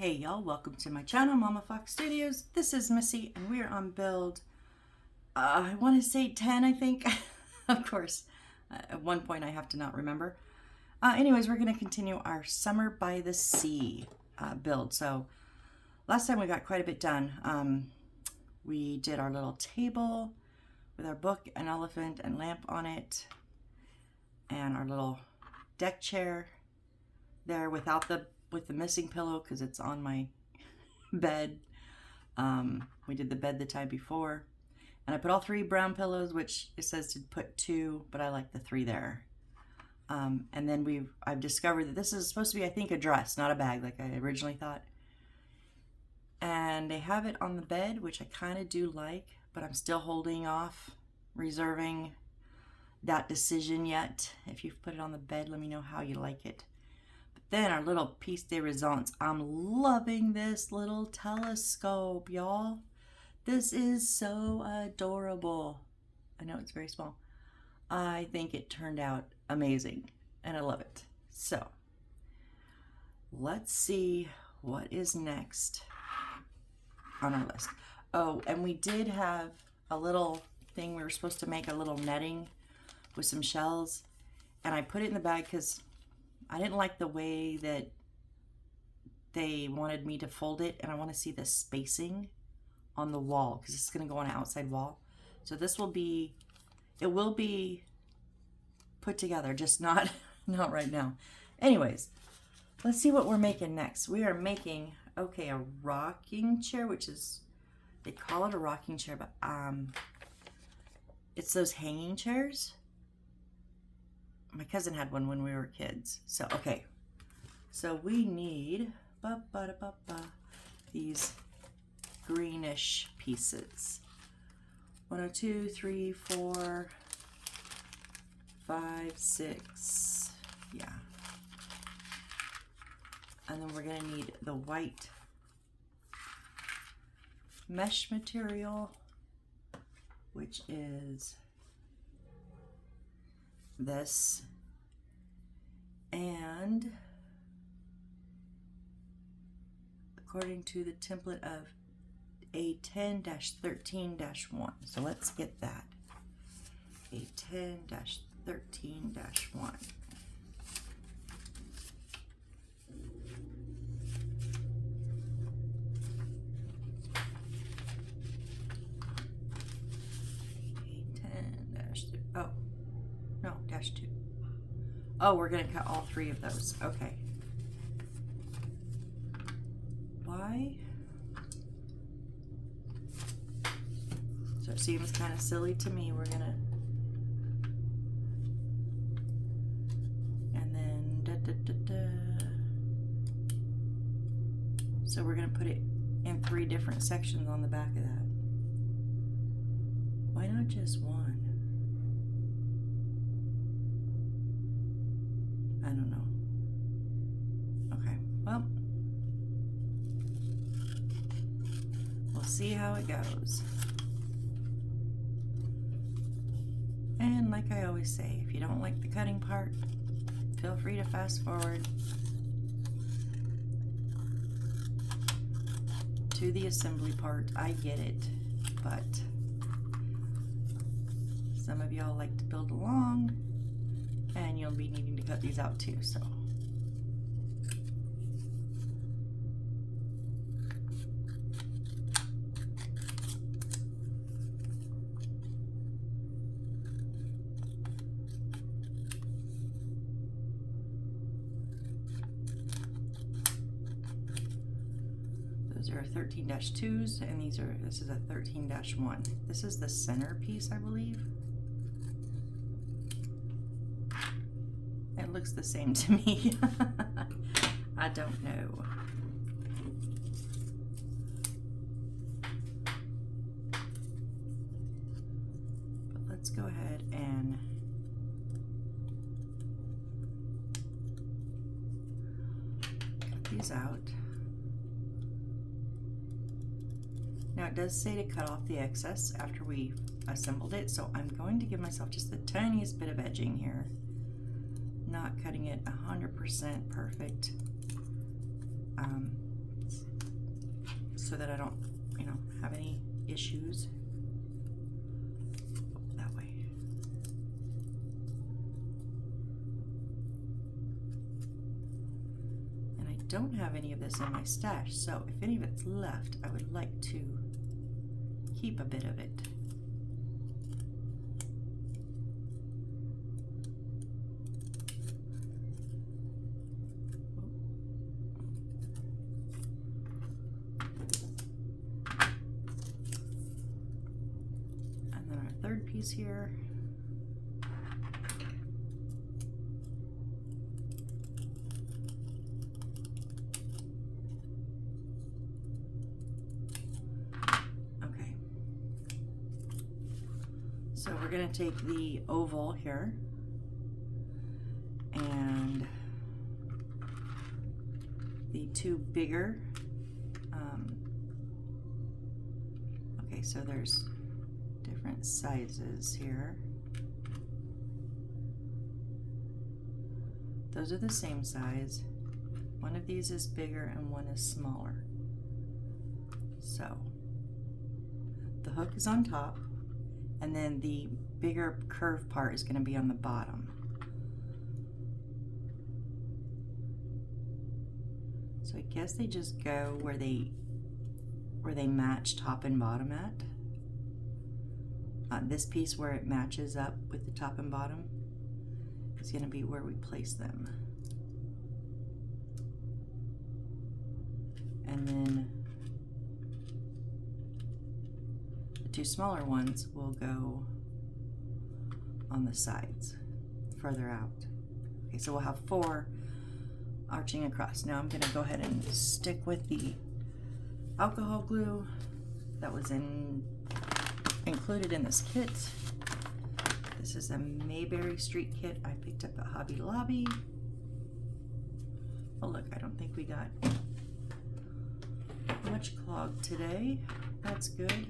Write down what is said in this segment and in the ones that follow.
Hey y'all, welcome to my channel, Mama Fox Studios. This is Missy and we're on build, I want to say 10, I think. Of course, at one point I have to not remember. Anyways, we're going to continue our Summer by the Sea build. So last time we got quite a bit done. We did our little table with our book, an elephant, and lamp on it. And our little deck chair there with the missing pillow because it's on my bed. We did the bed the time before, and I put all 3 brown pillows, which it says to put 2, but I like the 3 there. And then I've discovered that this is supposed to be, I think, a dress, not a bag like I originally thought. And they have it on the bed, which I kind of do like, but I'm still holding off, reserving that decision yet. If you've put it on the bed, let me know how you like it. Then our little piece de resistance. I'm loving this little telescope, y'all. This is so adorable. I know it's very small. I think it turned out amazing and I love it. So let's see what is next on our list. Oh, and we did have a little thing. We were supposed to make a little netting with some shells, and I put it in the bag because I didn't like the way that they wanted me to fold it, and I want to see the spacing on the wall because it's going to go on an outside wall. So it will be put together, just not right now. Anyways, let's see what we're making next. We are making, okay, a rocking chair, which is, they call it a rocking chair, but it's those hanging chairs. My cousin had one when we were kids. So, okay. So we need these greenish pieces. 1, 2, 3, 4, 5, 6. Yeah. And then we're going to need the white mesh material, which is this, and according to the template of a 10-13-1. So let's get that. A 10-13-1. -2. Oh, we're going to cut all 3 of those. Okay. Why? So it seems kind of silly to me. We're going to... And then... So we're going to put it in 3 different sections on the back of that. Why not just 1? I don't know. Okay, well, we'll see how it goes. And like I always say, if you don't like the cutting part, feel free to fast forward to the assembly part. I get it, but some of y'all like to build along, and you'll be needing to cut these out too, so. Those are 13-2s, and this is a 13-1. This is the center piece, I believe. It looks the same to me. I don't know. But let's go ahead and cut these out. Now it does say to cut off the excess after we assembled it, so I'm going to give myself just the tiniest bit of edging here. Not cutting it 100% perfect. so that I don't, you know, have any issues. That way. And I don't have any of this in my stash, so if any of it's left, I would like to keep a bit of it. Third piece here. Okay. So we're going to take the oval here and the two bigger. Okay, so there's different sizes here. Those are the same size. One of these is bigger and one is smaller. So the hook is on top, and then the bigger curved part is going to be on the bottom. So I guess they just go where they match top and bottom at. This piece where it matches up with the top and bottom is going to be where we place them. And then the two smaller ones will go on the sides, further out. Okay, so we'll have 4 arching across. Now I'm going to go ahead and stick with the alcohol glue that was included in this kit. This is a Mayberry Street kit I picked up at Hobby Lobby. Oh look, I don't think we got much clog today. That's good.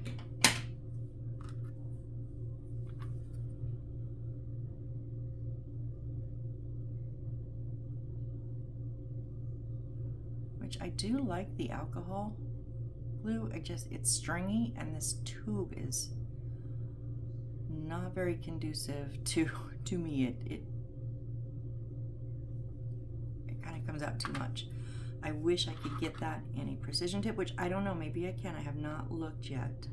Which I do like the alcohol glue. It's stringy, and this tube is not very conducive to me. It kind of comes out too much. I wish I could get that in a precision tip, which I don't know, maybe I can. I have not looked yet.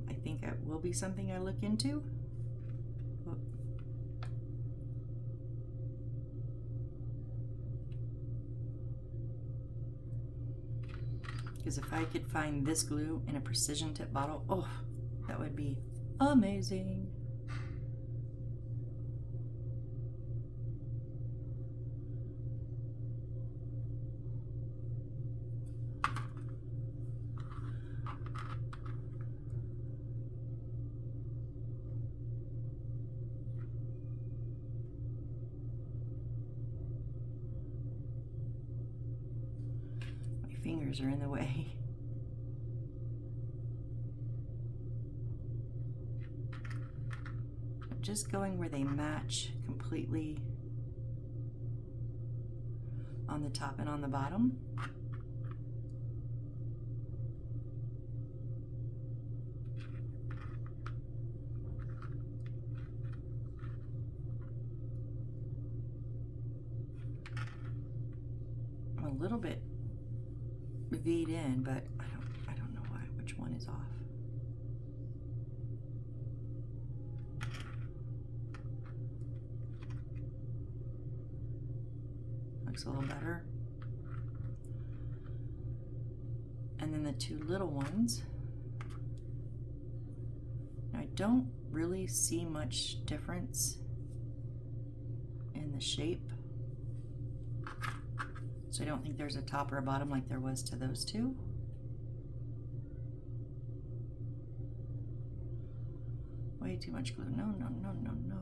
I think it will be something I look into. Because if I could find this glue in a precision tip bottle, oh, that would be amazing. Fingers are in the way. I'm just going where they match completely on the top and on the bottom. I'm a little bit V'd in, but I don't know why, which one is off. Looks a little better. And then the two little ones. I don't really see much difference in the shape. So I don't think there's a top or a bottom like there was to those two. Way too much glue. No, no, no, no, no.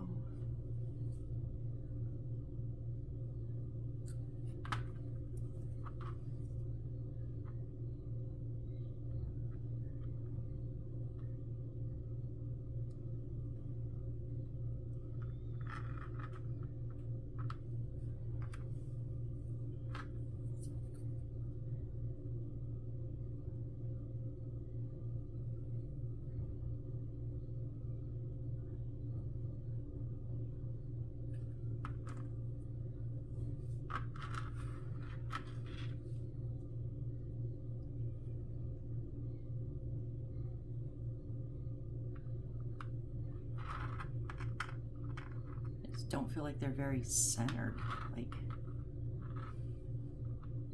just don't feel like they're very centered. Like,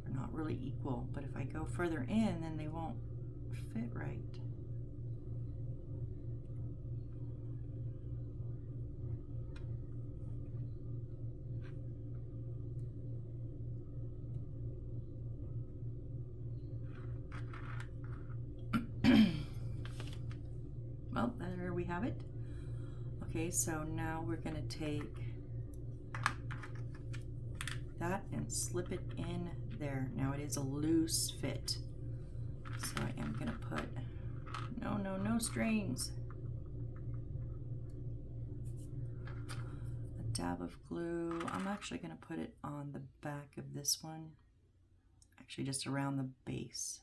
they're not really equal. But if I go further in, then they won't fit right. Well, there we have it. Okay, so now we're going to take that and slip it in there. Now it is a loose fit, so I am going to put, no strings, a dab of glue. I'm actually going to put it on the back of this one, actually just around the base.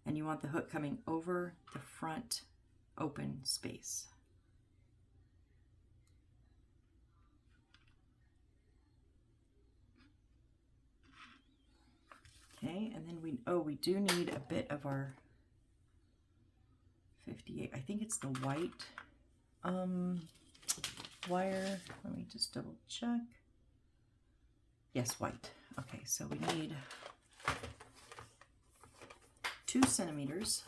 And you want the hook coming over the front open space. Okay, and then we do need a bit of our 58. I think it's the white wire. Let me just double check. Yes, white. Okay, so we need 2 centimeters.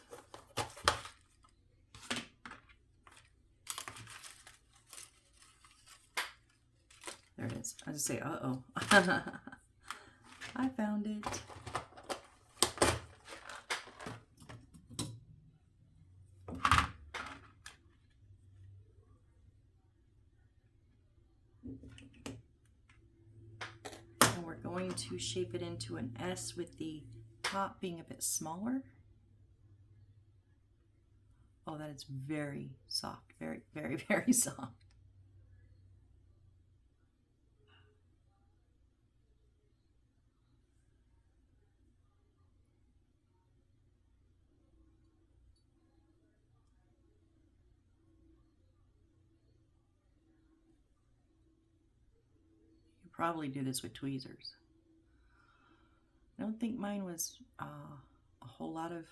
There it is. I just say, uh-oh. I found it. And we're going to shape it into an S with the top being a bit smaller. Oh, that is very soft. Very, very, very soft. You probably do this with tweezers. I don't think mine was a whole lot of...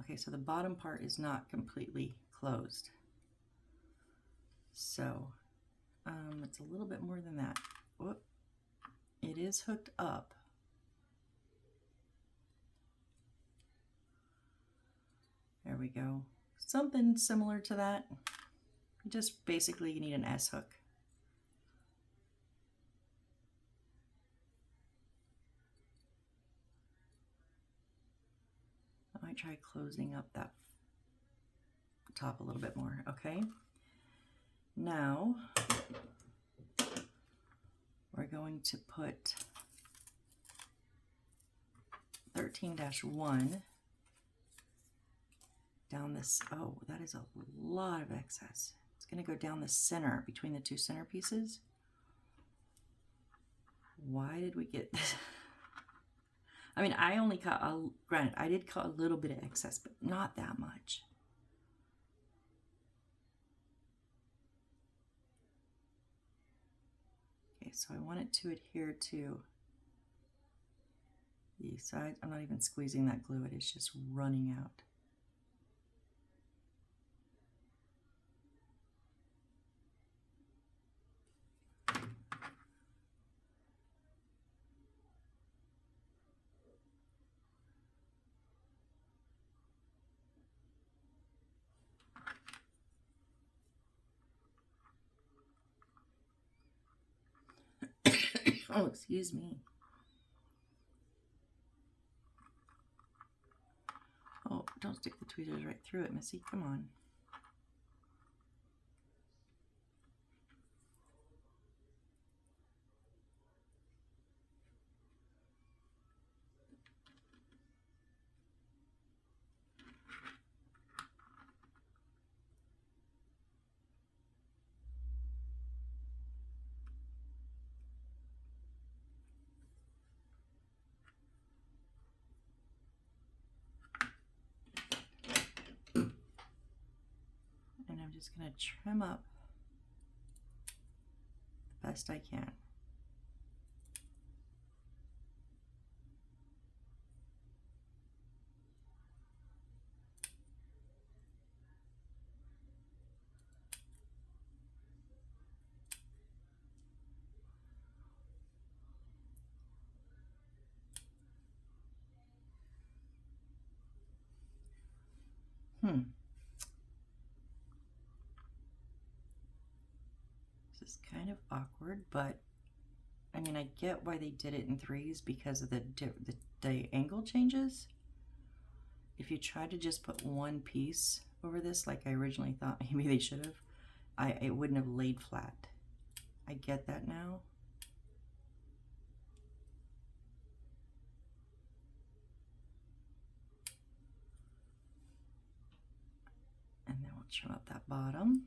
Okay, so the bottom part is not completely closed. So it's a little bit more than that. Whoop. It is hooked up. There we go. Something similar to that. Just basically you need an S hook. I might try closing up that top a little bit more. Okay. Now we're going to put 13-1 down this. Oh, that is a lot of excess. It's going to go down the center between the 2 center pieces. Why did we get this? I mean, I only cut, granted, I did cut a little bit of excess, but not that much. Okay, so I want it to adhere to the sides. I'm not even squeezing that glue, it is just running out. Oh, excuse me. Oh, don't stick the tweezers right through it, Missy. Come on. And I'm just going to trim up the best I can. This is kind of awkward, but I mean, I get why they did it in threes because of the angle changes. If you try to just put one piece over this, like I originally thought maybe they should have, it wouldn't have laid flat. I get that now. And then we'll trim up that bottom.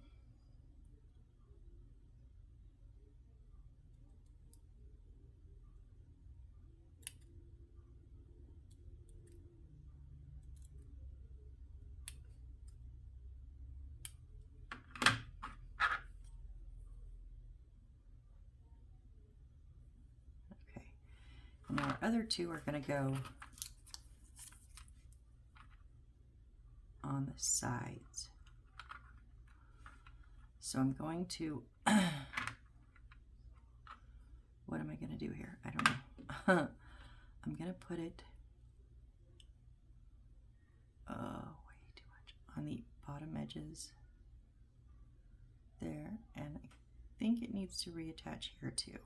Okay, now our other two are going to go on the sides. So I'm going to, what am I going to do here? I don't know. I'm going to put it, way too much, on the bottom edges there. And I think it needs to reattach here too.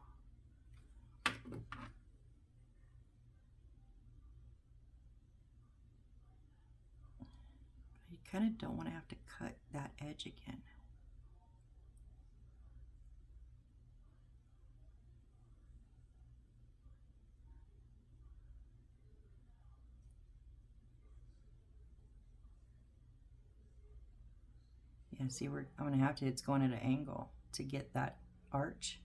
You kind of don't want to have to cut that edge again. Yeah, see, I'm going to have to, it's going at an angle to get that arch.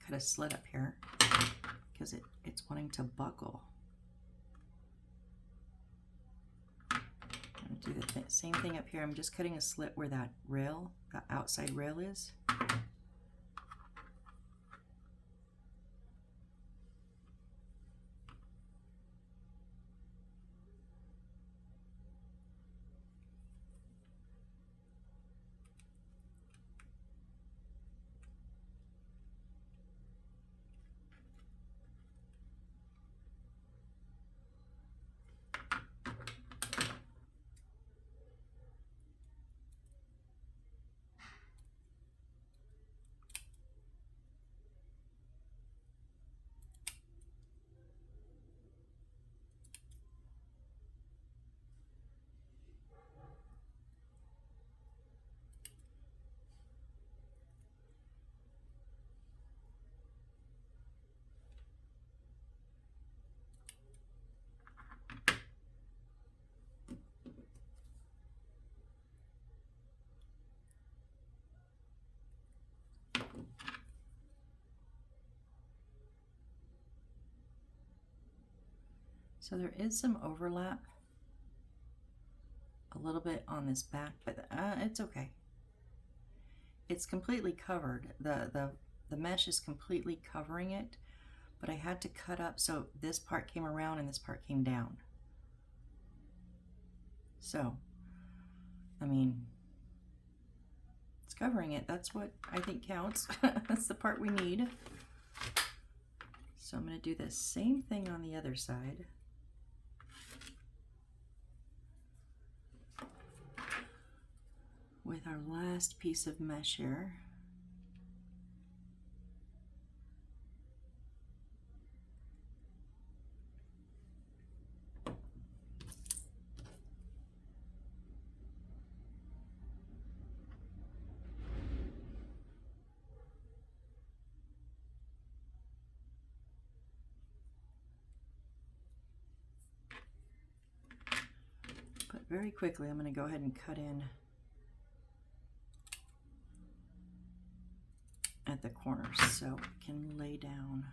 Cut a slit up here because it's wanting to buckle. I'm going to do the same thing up here. I'm just cutting a slit where that rail, that outside rail is. So there is some overlap a little bit on this back, but it's okay. It's completely covered. The mesh is completely covering it, but I had to cut up so this part came around and this part came down. So, I mean, it's covering it. That's what I think counts. That's the part we need. So I'm going to do the same thing on the other side. With our last piece of mesh here. But very quickly, I'm going to go ahead and cut in at the corners so it can lay down.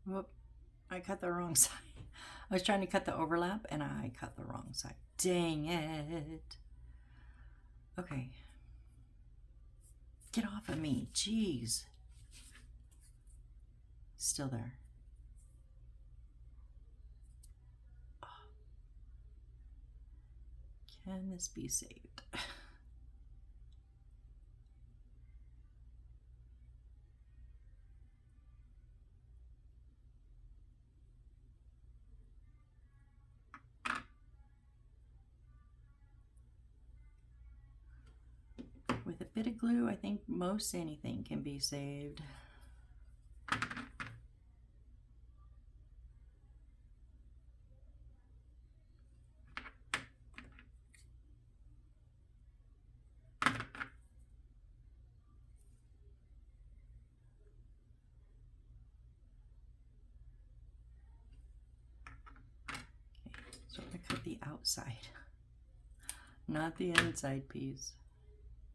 Whoop, I cut the wrong side. I was trying to cut the overlap and I cut the wrong side. Dang it. Okay. Get off of me. Jeez. Still there. Oh. Can this be saved? With a bit of glue, I think most anything can be saved. So I'm going to cut the outside, not the inside piece.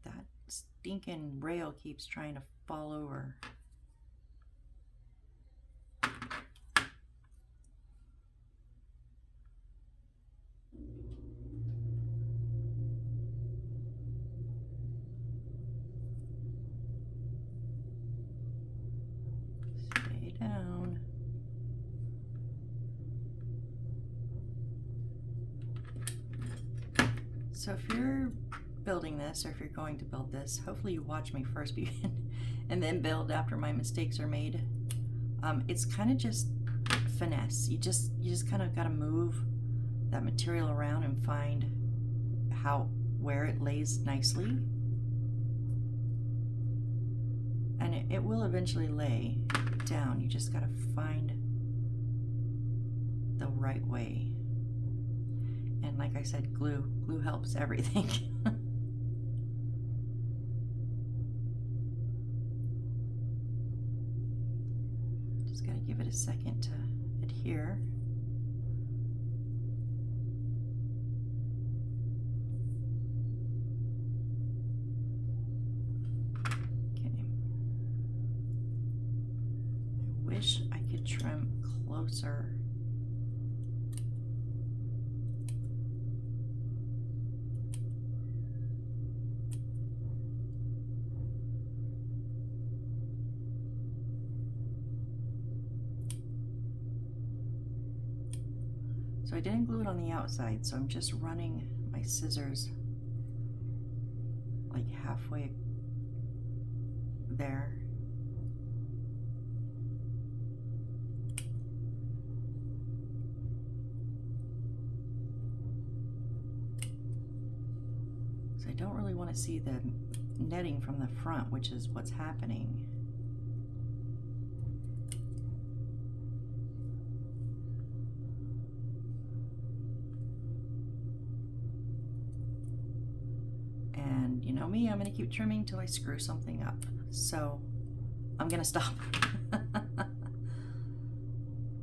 That stinking rail keeps trying to fall over. Stay down. So if you're building this, or if you're going to build this, hopefully you watch me first and then build after my mistakes are made. It's kind of just finesse. You just kind of got to move that material around and find where it lays nicely, and it will eventually lay down. You just got to find the right way. And like I said, glue helps everything. Just got to give it a second to adhere. Okay. I wish I could trim closer. So I didn't glue it on the outside, so I'm just running my scissors like halfway there. So I don't really want to see the netting from the front, which is what's happening. And you know me, I'm going to keep trimming till I screw something up. So I'm going to stop.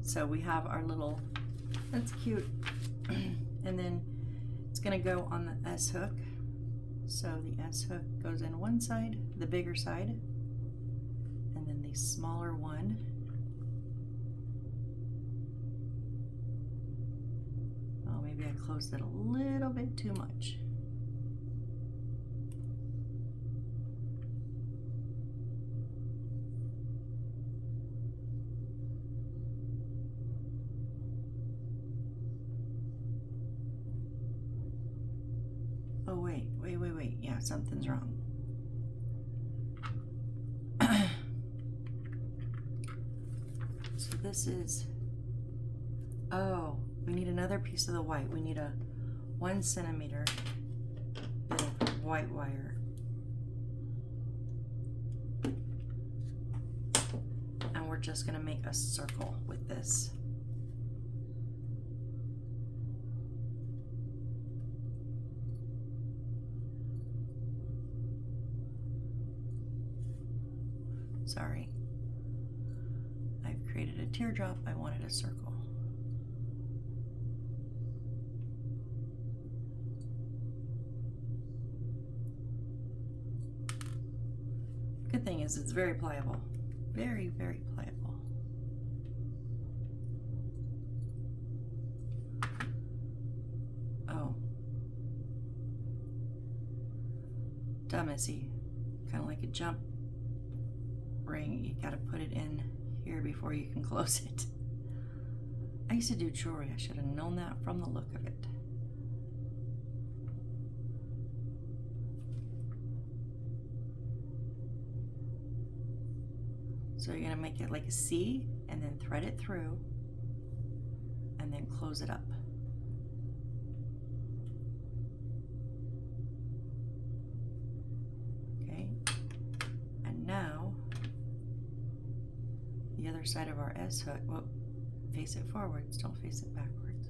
So we have our little, that's cute. And then it's going to go on the S hook. So the S hook goes in one side, the bigger side, and then the smaller one. Oh, maybe I closed it a little bit too much. Oh, wait. Yeah, something's wrong. So this is, oh, we need another piece of the white. We need a 1 centimeter bit of white wire. And we're just gonna make a circle with this. Sorry. I've created a teardrop. I wanted a circle. Good thing is it's very pliable. Very, very pliable. Duh, Missy. Kind of like a jump ring. You gotta put it in here before you can close it. I used to do jewelry. I should have known that from the look of it. So you're gonna make it like a C and then thread it through and then close it up. Okay, and now the other side of our S hook, well, face it forwards, don't face it backwards.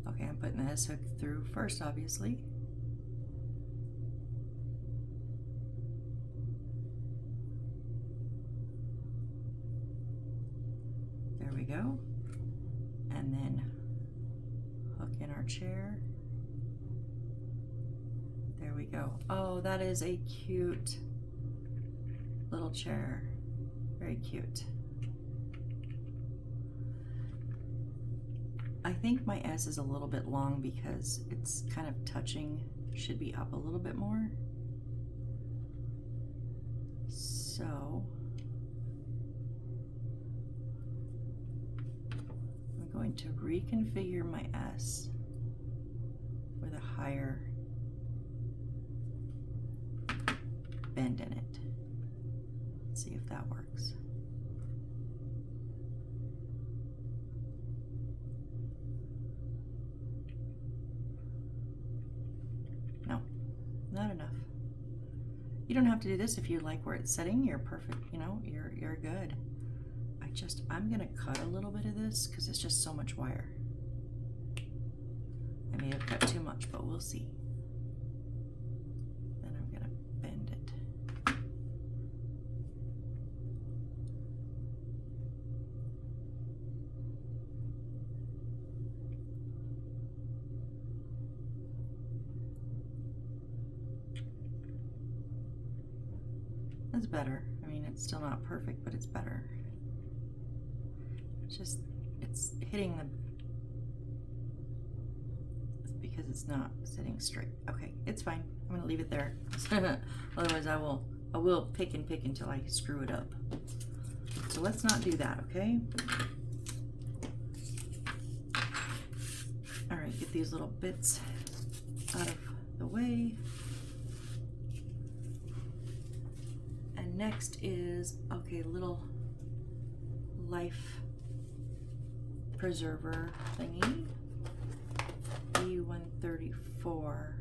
Okay, I'm putting the S hook through first, obviously. There we go. And then hook in our chair. There we go. Oh, that is a cute little chair. Very cute. I think my S is a little bit long because it's kind of touching, should be up a little bit more. So I'm going to reconfigure my S with a higher bend in it. Let's see if that works. No, not enough. You don't have to do this if you like where it's sitting. You're perfect, you know, you're good. I'm gonna cut a little bit of this because it's just so much wire. I may have cut too much, but we'll see. Then I'm gonna bend it. That's better. I mean, it's still not perfect, but it's better. It's hitting the, because it's not sitting straight. Okay, it's fine. I'm gonna leave it there. Otherwise I will pick and pick until I screw it up. So let's not do that, okay? All right, get these little bits out of the way. And next is, okay, little life preserver thingy. E134. Oh,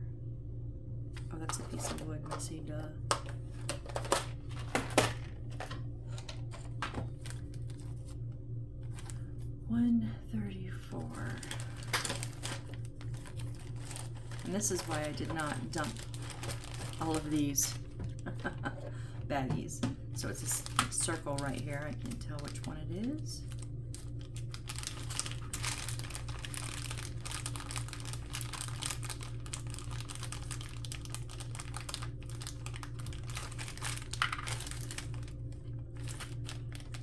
that's a piece of wood. Let's see, duh. $134. And this is why I did not dump all of these baggies. So it's a circle right here. I can tell which one it is.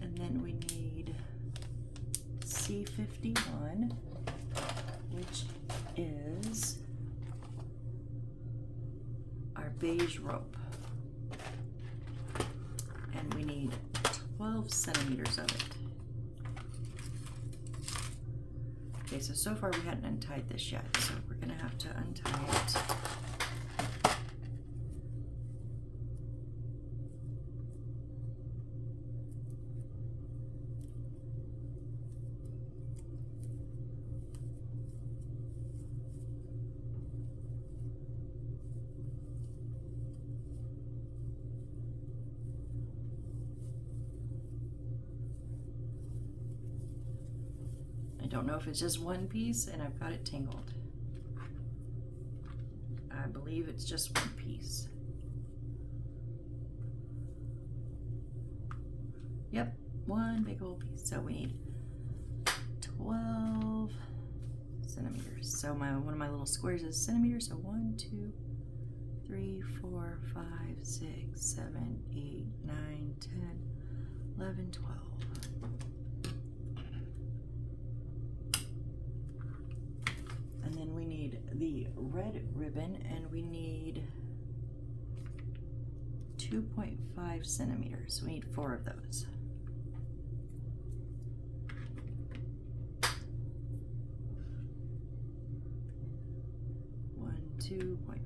And then we need C51, which is our beige rope. And we need 12 centimeters of it. Okay, so far we hadn't untied this yet, so we're gonna have to untie it. I don't know if it's just one piece and I've got it tangled. I believe it's just one piece. Yep, one big old piece. So we need 12 centimeters. So one of my little squares is centimeters. So 1, 2, 3, 4, 5, 6, 7, 8, 9, 10, 11, 12. need the red ribbon, and we need 2.5 centimeters. We need 4 of those. One, 2.5.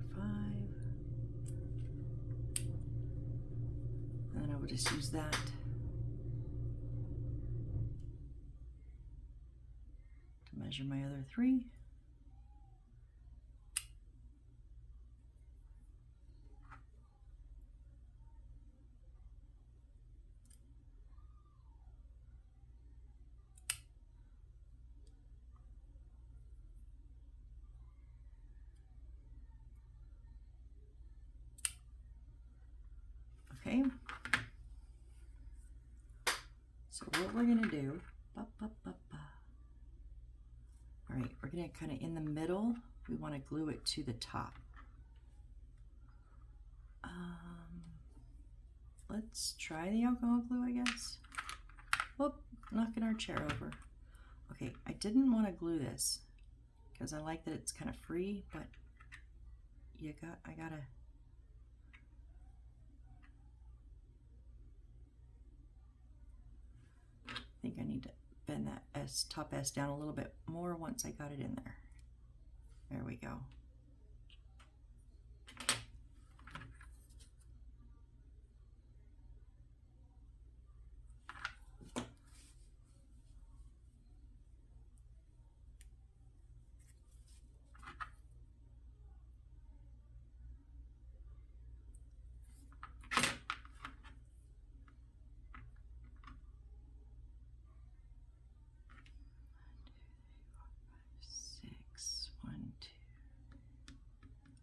And then I will just use that to measure my other 3. Okay, so what we're gonna do, all right, we're gonna kind of in the middle, we want to glue it to the top. Let's try the alcohol glue, I guess. Whoop, knocking our chair over. Okay, I didn't want to glue this because I like that it's kind of free, but I gotta. I think I need to bend that top S down a little bit more once I got it in there. There we go.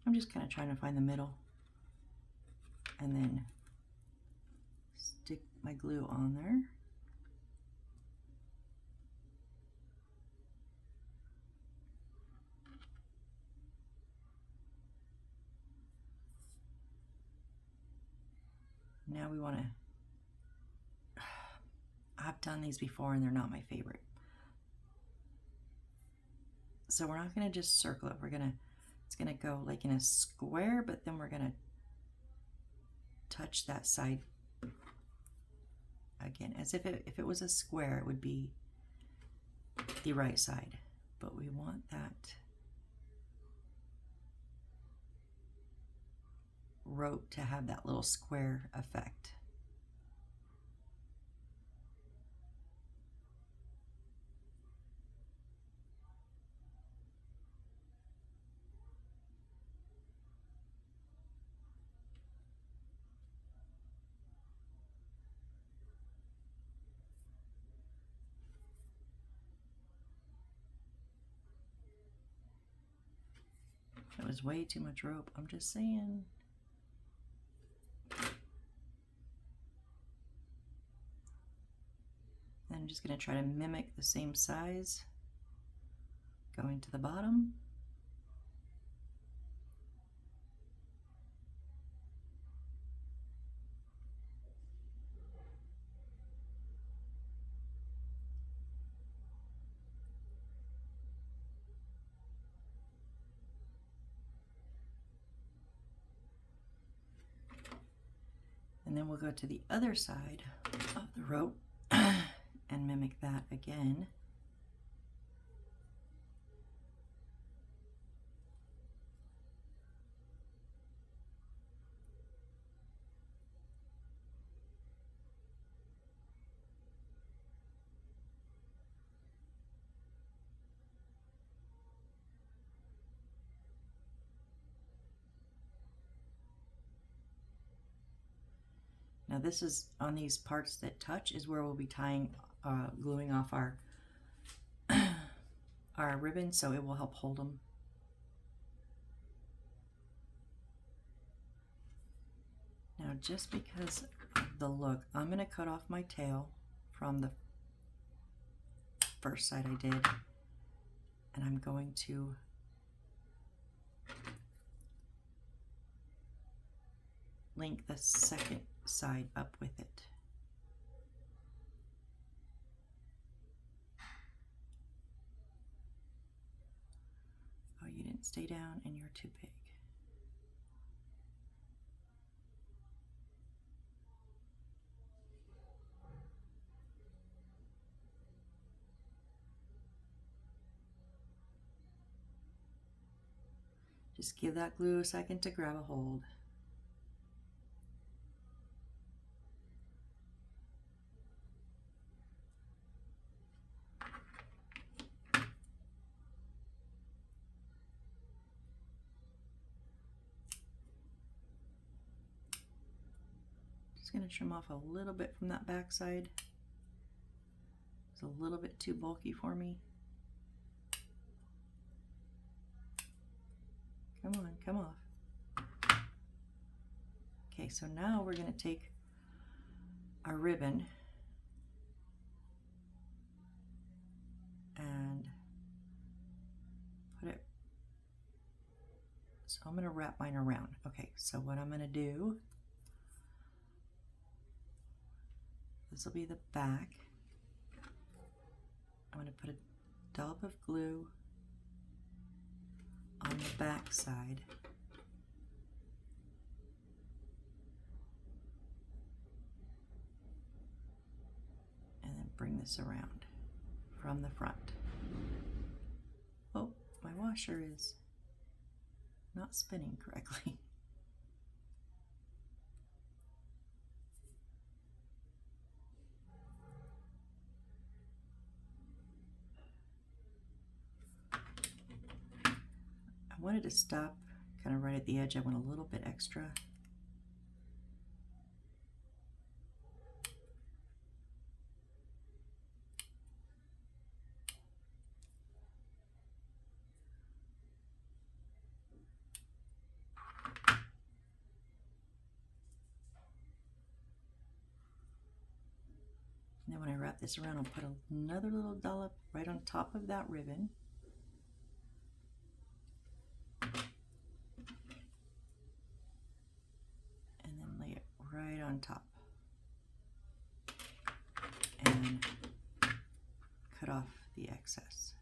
I'm just kind of trying to find the middle and then stick my glue on there. Now we want to, I've done these before and they're not my favorite. So we're not going to just circle it. It's going to go like in a square, but then we're going to touch that side again. As if it was a square, it would be the right side. But we want that rope to have that little square effect. That was way too much rope, I'm just saying. And I'm just going to try to mimic the same size going to the bottom. And then we'll go to the other side of the rope and mimic that again. Now this is on these parts that touch is where we'll be tying, gluing off our our ribbon, so it will help hold them. Now just because of the look, I'm going to cut off my tail from the first side I did, and I'm going to link the second side up with it. Oh, you didn't Can't stay down and you're too big. Just give that glue a second to grab a hold. Just going to trim off a little bit from that back side. It's a little bit too bulky for me. Come on, come off. Okay, so now we're going to take our ribbon and put it, so I'm going to wrap mine around. Okay, so what I'm going to do, this will be the back. I'm going to put a dollop of glue on the back side. And then bring this around from the front. Oh, my washer is not spinning correctly. I wanted to stop kind of right at the edge. I want a little bit extra. And then when I wrap this around, I'll put another little dollop right on top of that ribbon. And then lay it right on top. And cut off the excess.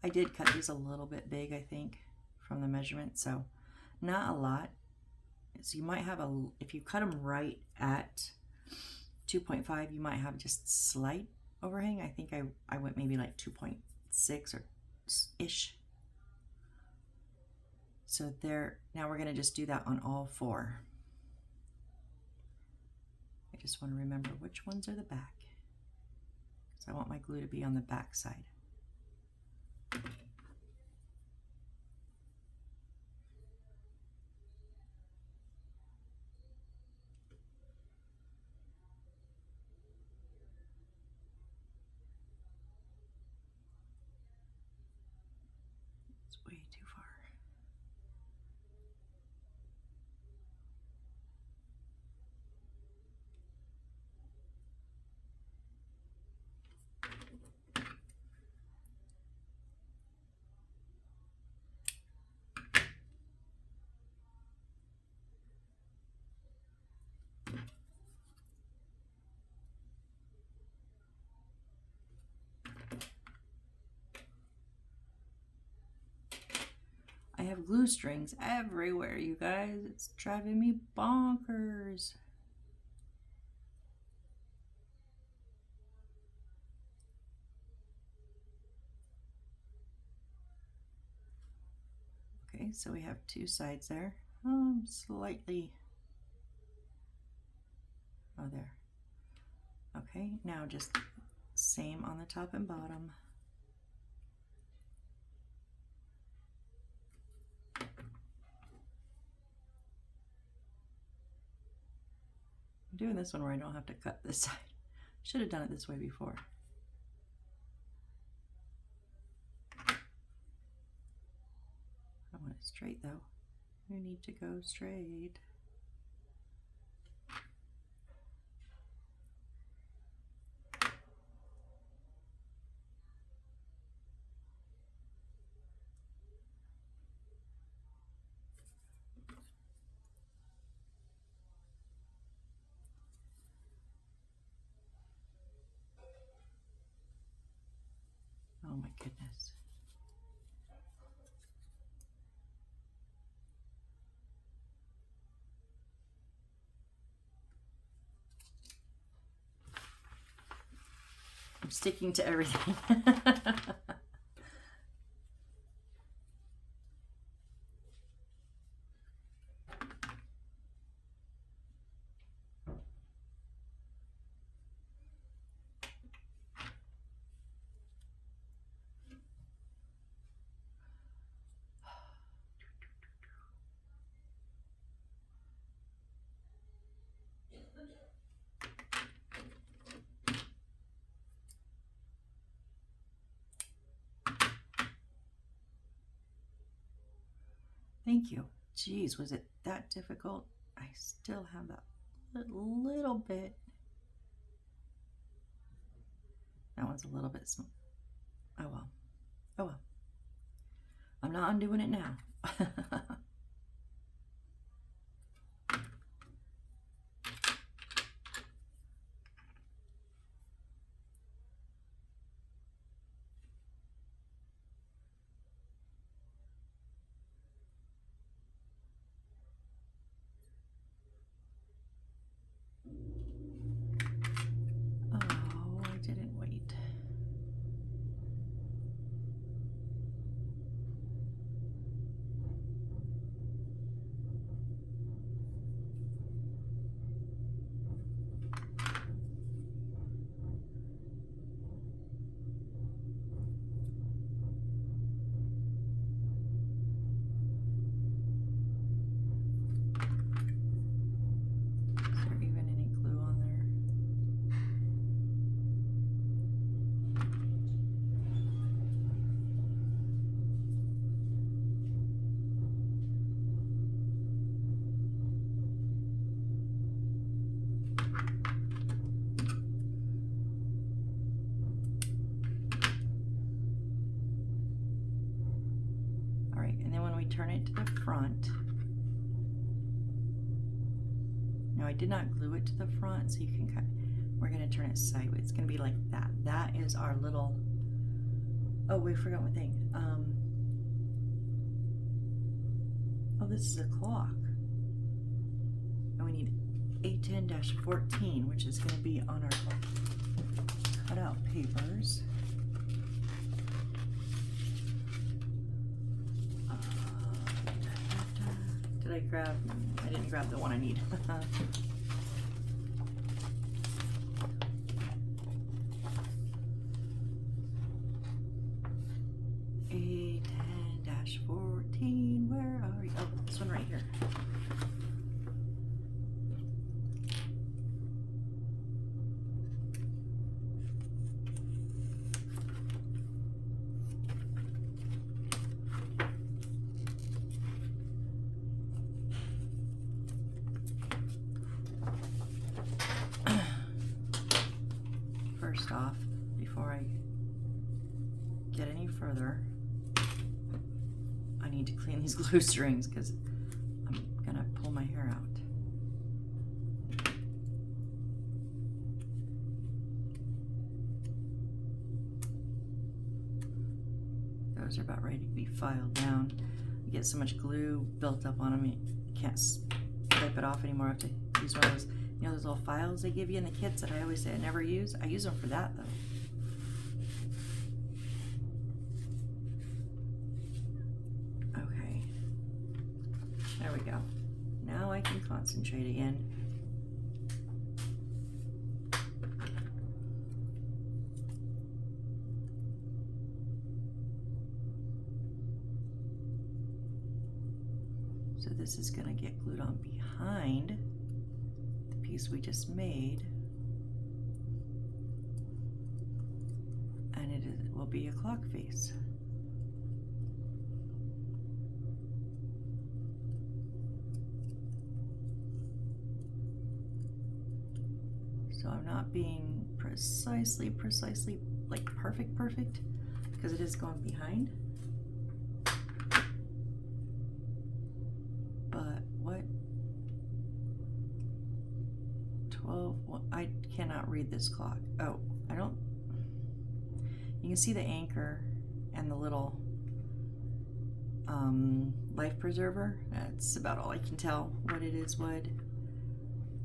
I did cut these a little bit big, I think, from the measurement, so not a lot. So you might have if you cut them right at 2.5, you might have just slight overhang. I think I went maybe like 2.6 or ish. So there, now we're gonna just do that on all four. I just want to remember which ones are the back, because I want my glue to be on the back side. It's way too far. I have glue strings everywhere, you guys. It's driving me bonkers. Okay, so we have two sides there. Slightly. Oh, there. Okay, now just same on the top and bottom. I'm doing this one where I don't have to cut this side. Should have done it this way before. I want it straight though. You need to go straight. Oh my goodness. I'm sticking to everything. Thank you. Geez, was it that difficult? I still have that little bit. That one's a little bit small. Oh well. Oh well. I'm not undoing it now. Oh, I didn't wait. Is there even any glue on there? All right, and then when we turn it to the front, now I did not glue it to the front, so you can cut. We're gonna turn it sideways. It's gonna be like that. That is our little. Oh, we forgot one thing. Oh, this is a clock, and we need A10-14, which is gonna be on our cutout papers. Did I grab? I didn't grab the one I need. A10-14, where are you? Oh, this one right here. First off, before I get any further, I need to clean these glue strings because I'm gonna pull my hair out. Those are about ready to be filed down. You get so much glue built up on them, you can't wipe it off anymore. I have to use one of those, you know, those little files they give you in the kits that I always say I never use. I use them for that though. Okay, there we go. Now I can concentrate again. So this is going to get glued on behind the piece we just made, and it will be a clock face. So I'm not being precisely like perfect because it is going behind. I cannot read this clock. Oh, I don't. You can see the anchor and the little life preserver. That's about all I can tell what it is wood.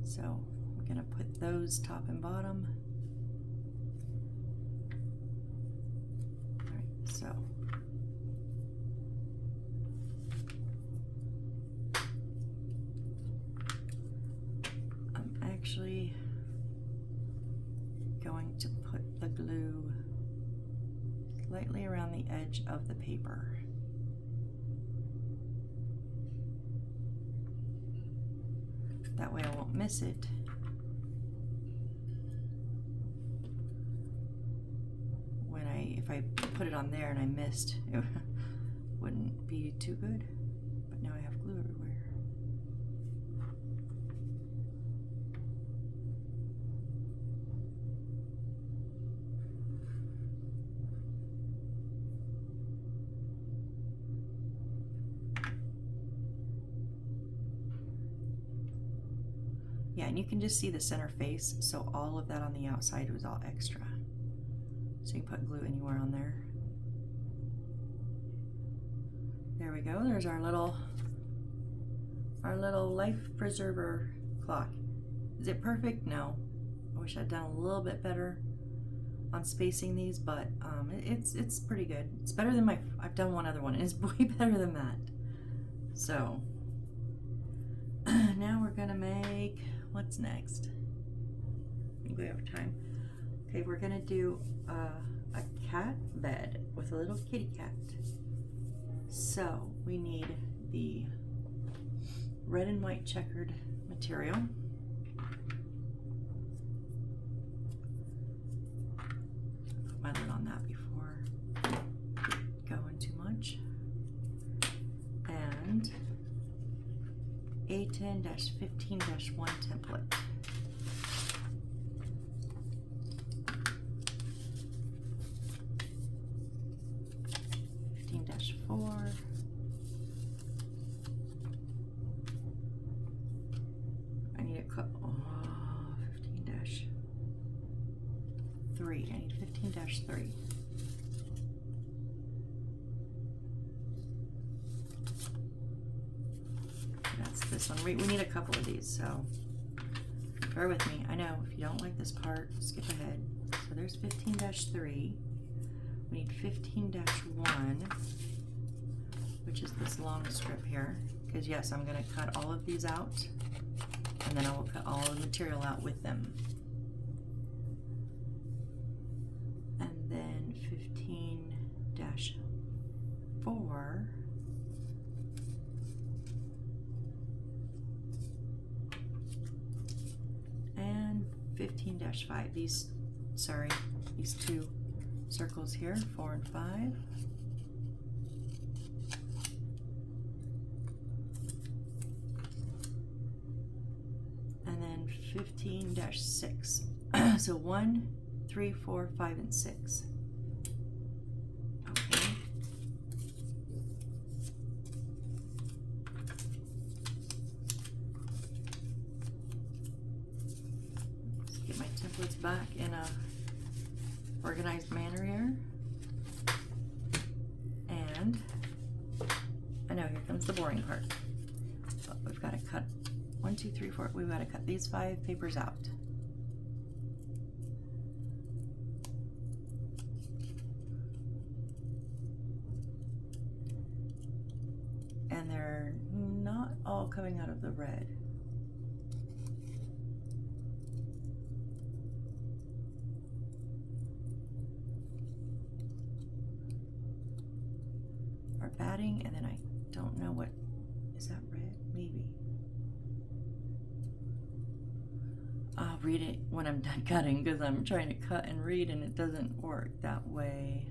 So I'm gonna put those top and bottom. So I'm actually going to put the glue slightly around the edge of the paper. That way I won't miss it. If I put it on there and I missed, it wouldn't be too good. But now I have glue everywhere. Yeah, and you can just see the center face, so all of that on the outside was all extra. So you can put glue anywhere on there. There we go. There's our little life preserver clock. Is it perfect? No. I wish I'd done a little bit better on spacing these, but it's pretty good. It's better than I've done one other one, and it's way better than that. So now we're gonna make, what's next? I think we have time. Okay, we're gonna do a cat bed with a little kitty cat. So we need the red and white checkered material. Put my lid on that before going too much. And A10-15-1 template. -4. I need a cut. 15-3. I need 15-3. That's this one. We need a couple of these, so bear with me. I know if you don't like this part, skip ahead. So there's 15-3. We need 15-1, which is this long strip here, because yes, I'm going to cut all of these out, and then I will cut all the material out with them. And then 15-4, and 15-5. These two circles here, 4 and 5. And then 15-6. So 1, 3, 4, 5, and 6. Okay. Let's get my templates back in a organized manner here. And I know here comes the boring part. But we've got to cut 1, 2, 3, 4. We've got to cut these 5 papers out. And they're not all coming out of the red. Our batting, and then I don't know what, is that red? Maybe. I'll read it when I'm done cutting, because I'm trying to cut and read and it doesn't work that way.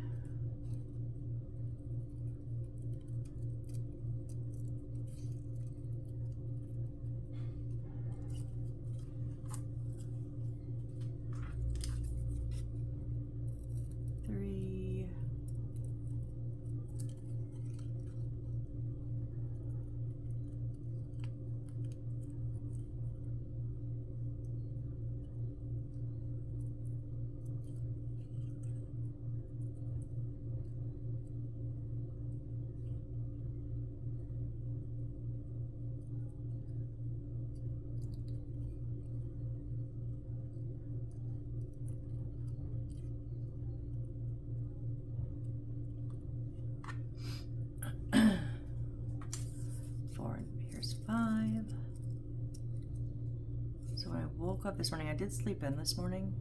woke up this morning. I did sleep in this morning.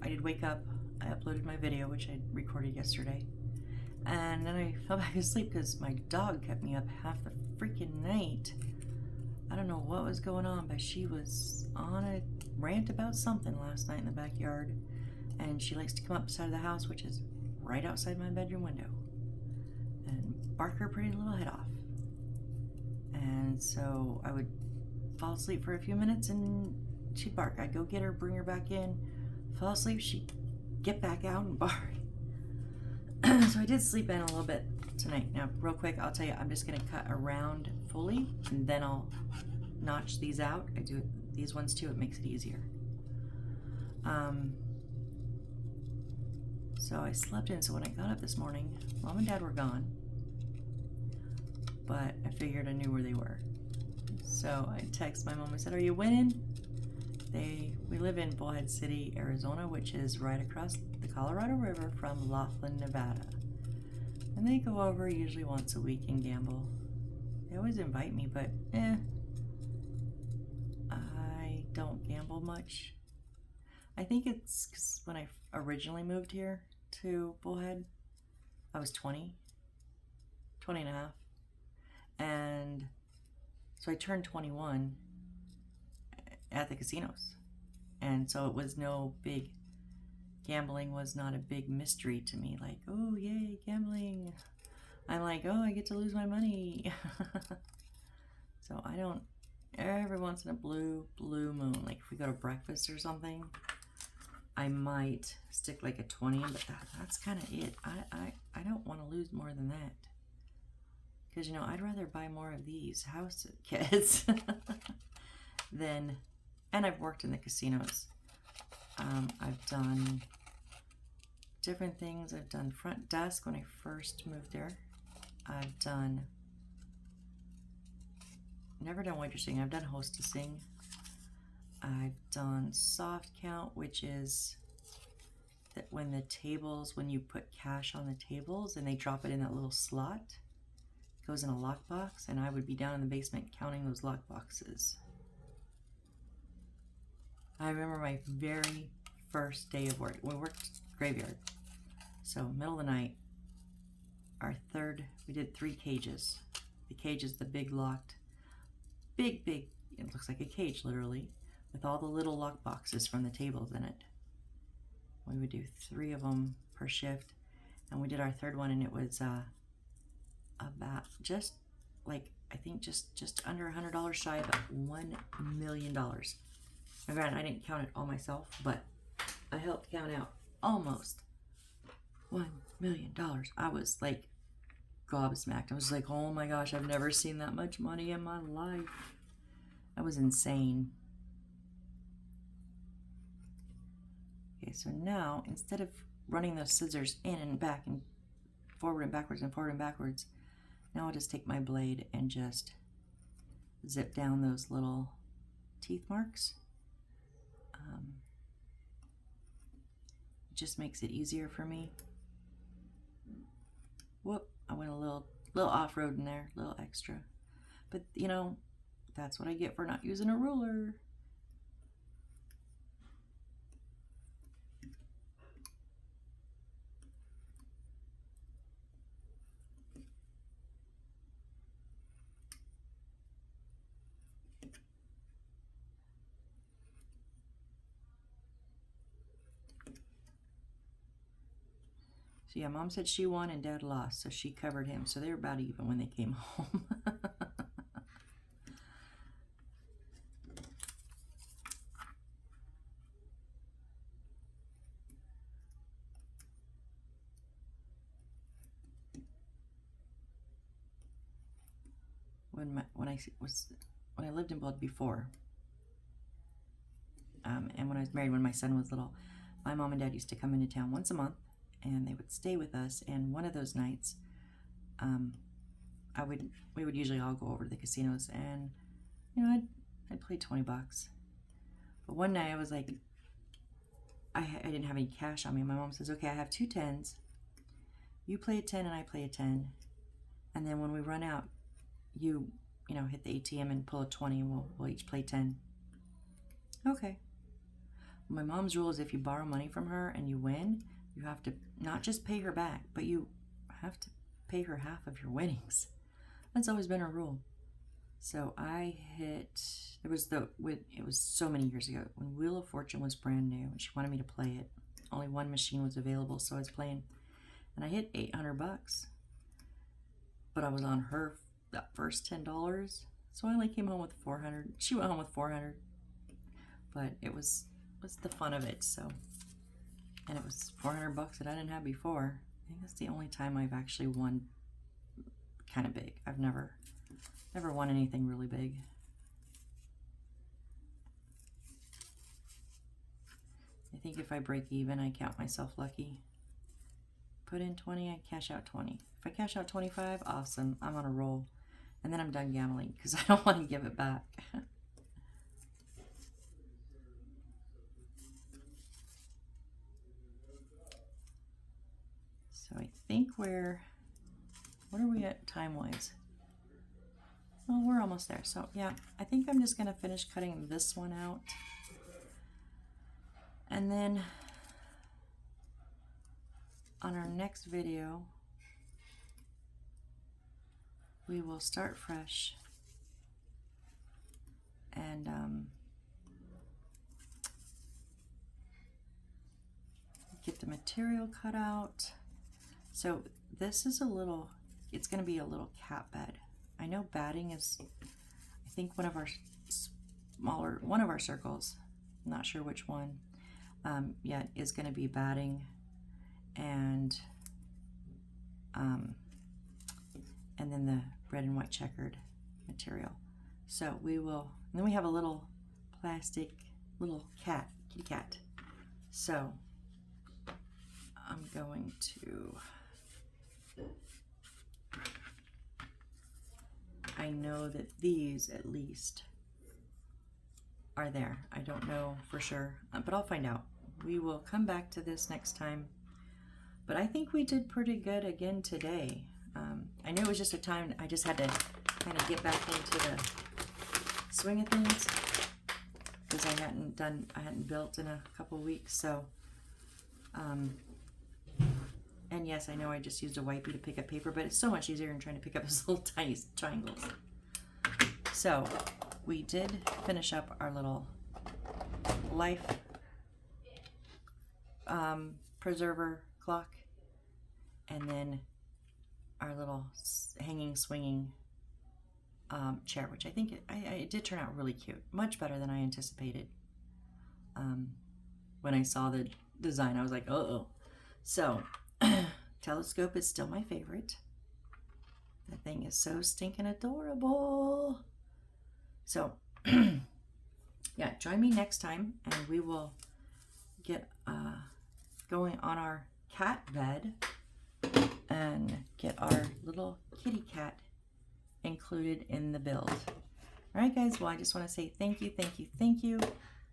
I did wake up. I uploaded my video, which I recorded yesterday. And then I fell back asleep because my dog kept me up half the freaking night. I don't know what was going on, but she was on a rant about something last night in the backyard. And she likes to come up beside the house, which is right outside my bedroom window, and bark her pretty little head off. And so I would fall asleep for a few minutes and she'd bark. I'd go get her, bring her back in, fall asleep, she'd get back out and bark. So I did sleep in a little bit tonight. Now, real quick, I'll tell you, I'm just going to cut around fully and then I'll notch these out. I do these ones too, it makes it easier. So I slept in, so when I got up this morning, Mom and Dad were gone, but I figured I knew where they were. So I texted my mom and said, "Are you winning?" We live in Bullhead City, Arizona, which is right across the Colorado River from Laughlin, Nevada. And they go over usually once a week and gamble. They always invite me, but I don't gamble much. I think it's because when I originally moved here to Bullhead, I was 20 and a half. And so I turned 21 at the casinos. And so it was no big, gambling was not a big mystery to me. Like, oh, yay, gambling. I'm like, oh, I get to lose my money. So I don't, every once in a blue moon, like if we go to breakfast or something, I might stick like a 20 in, but that's kind of it. I don't want to lose more than that. Because, you know, I'd rather buy more of these house kits than, and I've worked in the casinos. I've done different things. I've done front desk when I first moved there. I've never done waitressing. I've done hostessing. I've done soft count, which is that when you put cash on the tables and they drop it in that little slot, it goes in a lockbox, and I would be down in the basement counting those lockboxes. I remember my very first day of work. We worked graveyard. So middle of the night, we did 3 cages. The cage is the big locked, big, it looks like a cage literally, with all the little lock boxes from the tables in it. We would do 3 of them per shift, and we did our 3rd one, and it was about just like, I think just under $100 shy of $1 million. Now granted, I didn't count it all myself, but I helped count out almost $1 million. I was like gobsmacked. I was like, oh my gosh, I've never seen that much money in my life. That was insane. Okay, so now instead of running those scissors in and back and forward and backwards and forward and backwards, now I'll just take my blade and just zip down those little teeth marks. It just makes it easier for me. Whoop, I went a little off-road in there, a little extra. But, you know, that's what I get for not using a ruler. So yeah, Mom said she won and Dad lost, so she covered him. So they were about even when they came home. When I lived in Blood before, and when I was married, when my son was little, my mom and dad used to come into town once a month, and they would stay with us. And one of those nights, we would usually all go over to the casinos, and you know, I'd play $20. But one night I was like, I didn't have any cash on me. My mom says, okay, I have 2 10s. You play a 10 and I play a 10. And then when we run out, you know, hit the ATM and pull a 20, and we'll each play 10 Okay. My mom's rule is if you borrow money from her and you win, you have to not just pay her back, but you have to pay her half of your winnings. That's always been her rule. So I hit, it was so many years ago when Wheel of Fortune was brand new and she wanted me to play it. Only one machine was available, so I was playing. And I hit $800, but I was on her that first $10. So I only came home with 400. She went home with 400, but it was the fun of it. So, and it was $400 that I didn't have before. I think that's the only time I've actually won kind of big. I've never won anything really big. I think if I break even, I count myself lucky. Put in 20, I cash out 20. If I cash out 25, awesome, I'm on a roll. And then I'm done gambling because I don't want to give it back. So I think what are we at time-wise? Well, we're almost there. So yeah, I think I'm just gonna finish cutting this one out. And then on our next video, we will start fresh and get the material cut out. So this is it's going to be a little cat bed. I know batting is, I think one of our circles, I'm not sure which one yet, is going to be batting and then the red and white checkered material. So we will, and then we have a little plastic little kitty cat. So I'm going to, I know that these at least are there. I don't know for sure, but I'll find out. We will come back to this next time. But I think we did pretty good again today. I knew it was just a time, I just had to kind of get back into the swing of things because I hadn't built in a couple weeks. So, and yes, I know I just used a wipey to pick up paper, but it's so much easier than trying to pick up those little tiny triangles. So we did finish up our little life preserver clock, and then our little hanging swinging chair, which I think it did turn out really cute, much better than I anticipated. When I saw the design, I was like, uh-oh. So telescope is still my favorite. That thing is so stinking adorable. So yeah, join me next time and we will get going on our cat bed and get our little kitty cat included in the build. All right, guys, well, I just want to say thank you, thank you, thank you.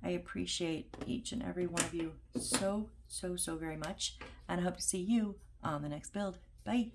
I appreciate each and every one of you so very much, and I hope to see you on the next build. Bye.